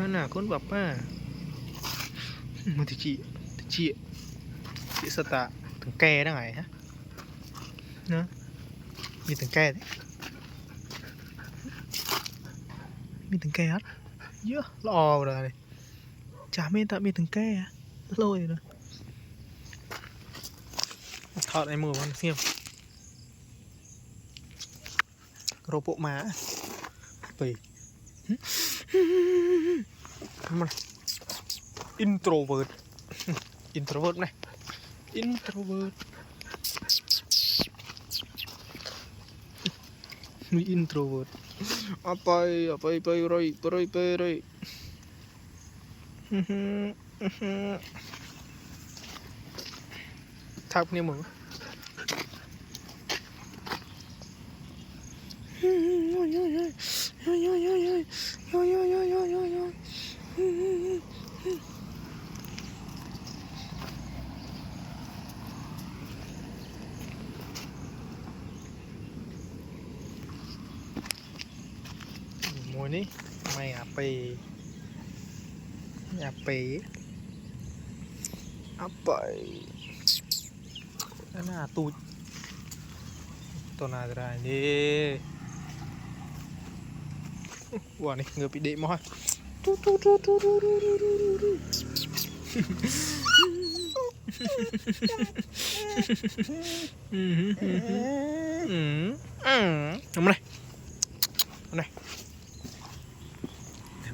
Nah con bapak mà thì chị sợ tạ thằng ke đó này hả nó như thằng ke đấyมีthằng ke hết dứa lo rồi này chả biết tạiมีthằng ke à lôi rồi thọt này mùa con xem rô bộ má tùy introvert introvert này introvert mi introvert apa rồi tháp nha mọi mùa ní mày à pì apa nah tuh nada ini wah nih nggak pide mah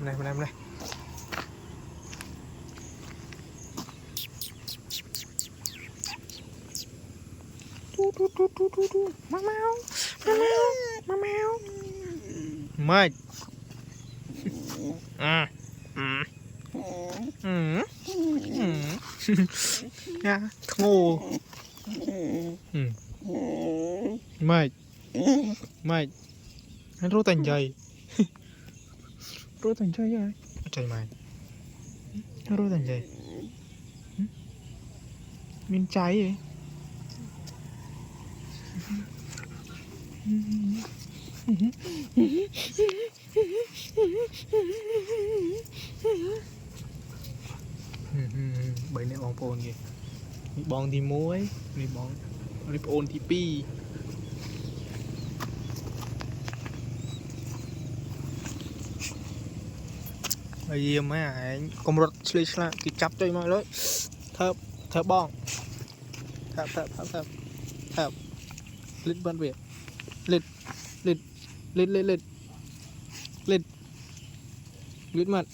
này mày nha ngô mày anh rô thành dày vậy trời mày anh rô thành dày miếng cháy vậy bảy này bong pôn kìa mi bong thì muối mi bong mi pôn thì pi bây giờ mấy anh công rật xí xí kì chắp cho mọi lối thợ bong thợ lít bên việt lít mặt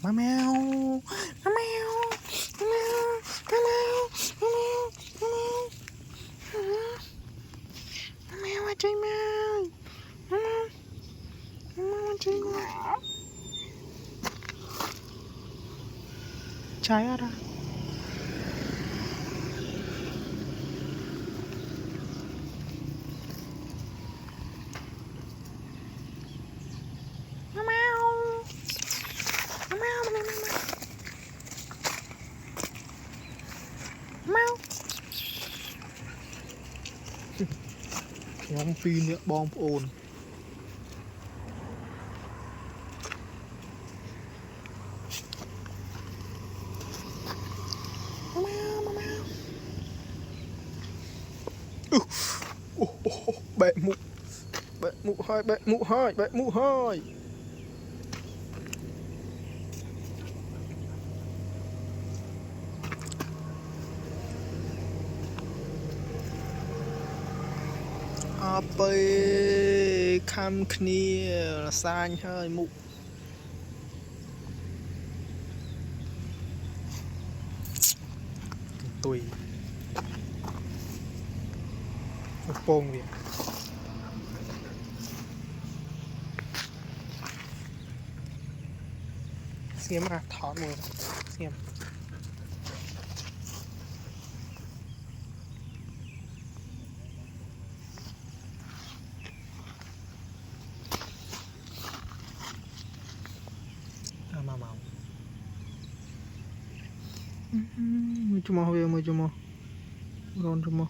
má mèo à chơi mèo trái à ra nhóm pin nữa bom ồn bẹ mụ hơi apa khăm khnia xanh hơi mụ tùy pông vậy xem ra thọt mùi xem màu cuma Ron semua.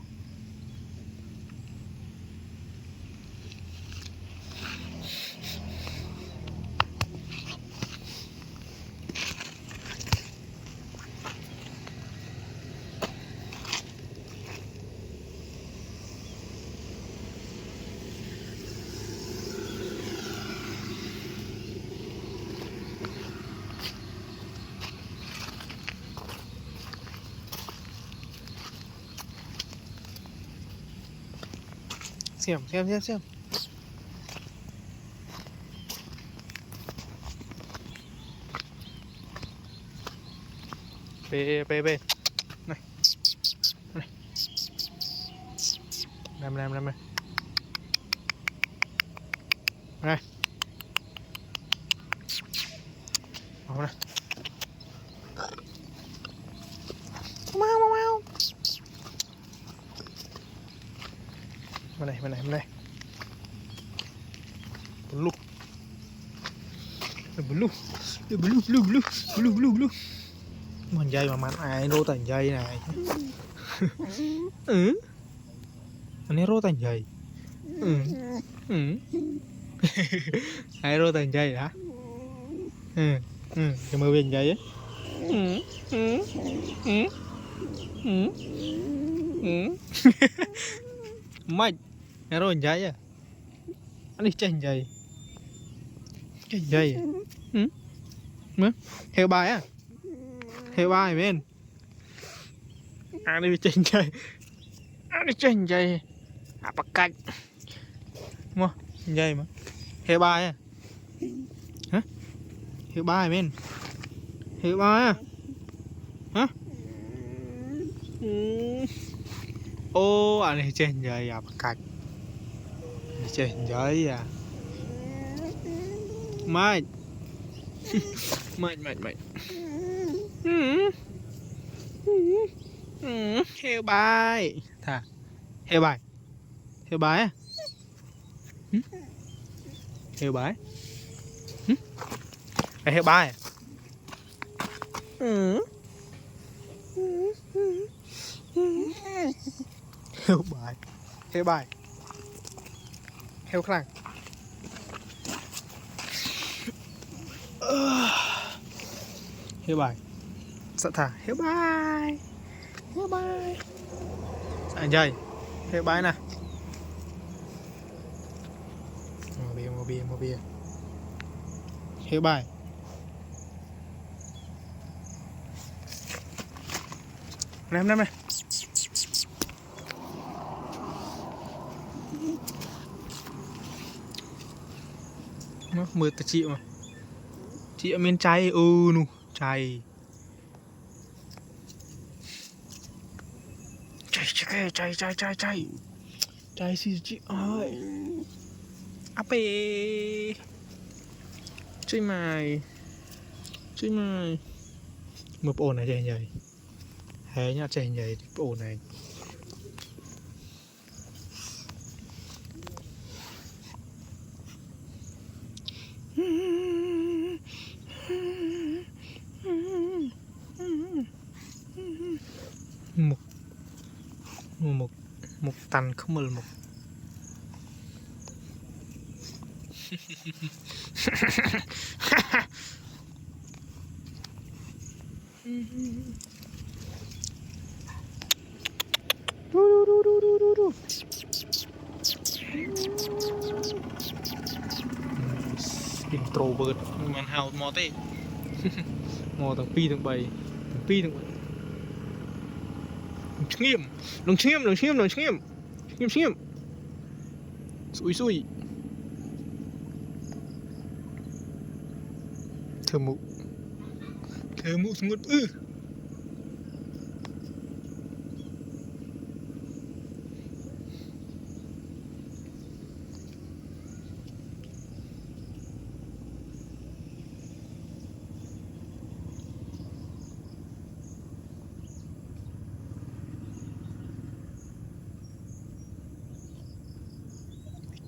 Xem. Về. Này. Này. Làm này. Này. Mau này. Mau. Bên này. Blue. Mình dây mà mạnh ai rô thành dây này. Anh ấy rô thành dây. Ai rô thành dây hả? Cho mơ bên dây á. Mày ai rô thành dây à? Anh đi chanh dây. Chanh dây à? Heo bài á. Heo bài bên. Anh đi chanh dây. Apa cách. Mua dây mà. Heo bài à? Hả? Heo bài bên. Heo bài à? Hả? Ô, anh đi chanh dây apa cách. Đi chanh dây à? Mày. Heo bài. Thà. Heo bài á. Heo bài. Heo bài à? Heo bài. Heo khăn. Heo bài. Sợ thả. Heo bài. Anh dây. Heo bài nè. Mua bia. Heo bài. Này. Nó mưa ta chị mà. Chị ở miền chay nu chay. Chay xì chị ơi. Apa? Chơi mày. Một ổ này chạy nhảy. Hé nhá chạy nhảy ổ này. Một tàn không mờ một. Introvert man hào mò tê. Mò tầng pi tầng 7. Đừng nghiêm. Xui. Thơ mụ ngất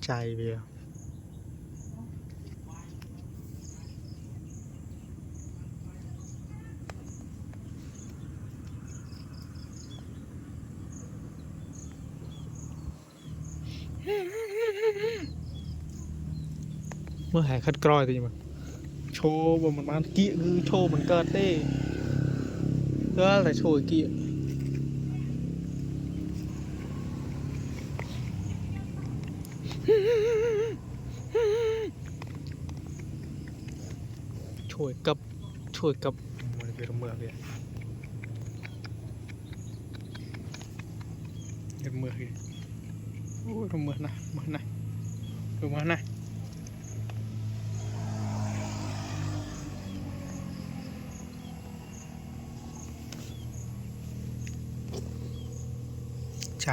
Chai bia. เมื่อหายคัดกรอยตัวนี้มาโชว์บนมันเกี้ยคือโชว์มันเกิดเต้ก็แต่โชว์เกี้ยช่วยกับมันเป็นเมืองเลยเป็นเมืองเลยโอ้ยเมืองนะเมืองนะเมืองนะใจ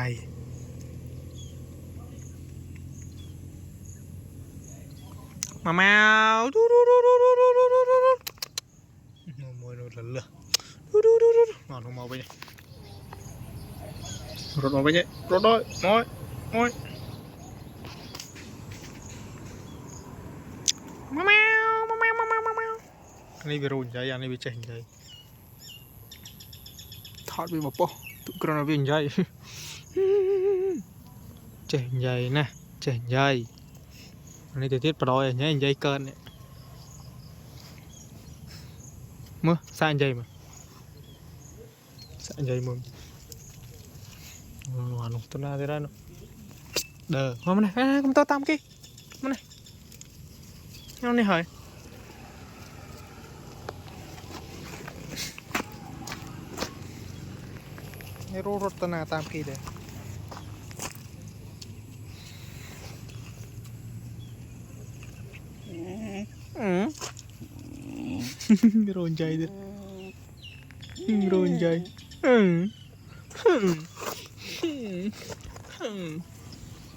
มาแมวดูมวยดูเลยนอนลงมาไปเนี่ยรถมาไปเนี่ยรถน้อยมาแมวอันนี้ไปรุ่นใจอันนี้ไปเจ๋งใจทอดไปบอกปะตุกระนาเป็นใจเจ๋งใจนะเจ๋งใจอันนี้ติดปลอยเนี่ยใจเกินเนี่ยมื่อสานใจมั้ยสานใจมึงหวานลงต้นนาได้แล้วเนาะเด้อมาไหนกูมาตามกี่มาไหนเอานี่หอยให้รู้รถต้นนาตามกี่เด้โรนใจดิโรนใจ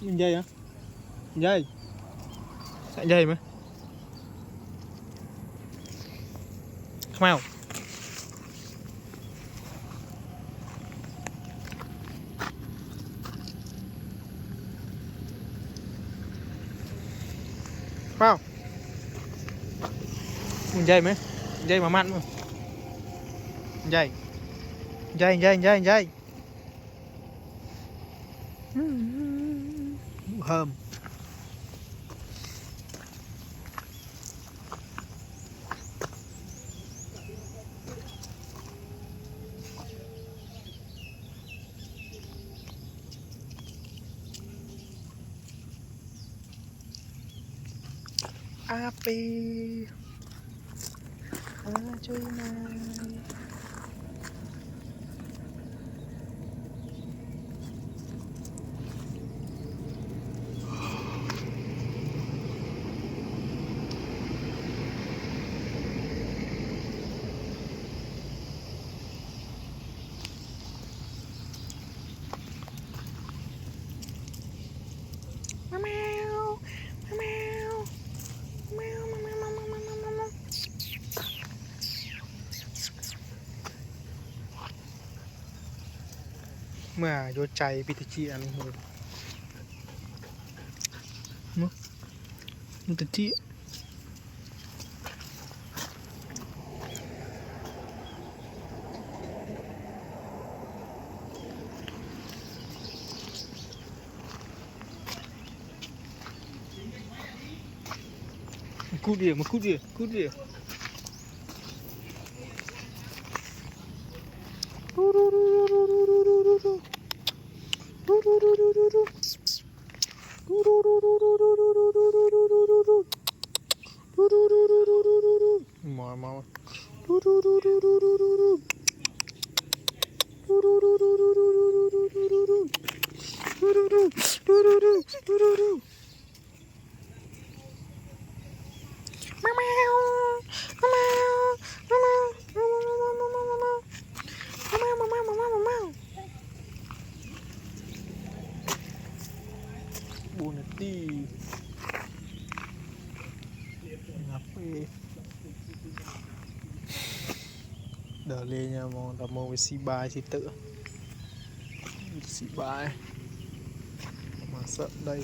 มันใหญ่อะใหญ่ใหญ่ไหมข้าวเมาข้าวมันใหญ่ไหมใหญ่มามันมั้งใหญ่เพิ่มอาปีช่วยหน่อยเมื่อโยใจพิธีจีอันนี้มั้งมันจะจีกูเดียวมาบูนตี้งับไปเดี๋ยวเลยเนี่ยมองแต่มองไปสีบายสีเต๋อสีบายมาสักได้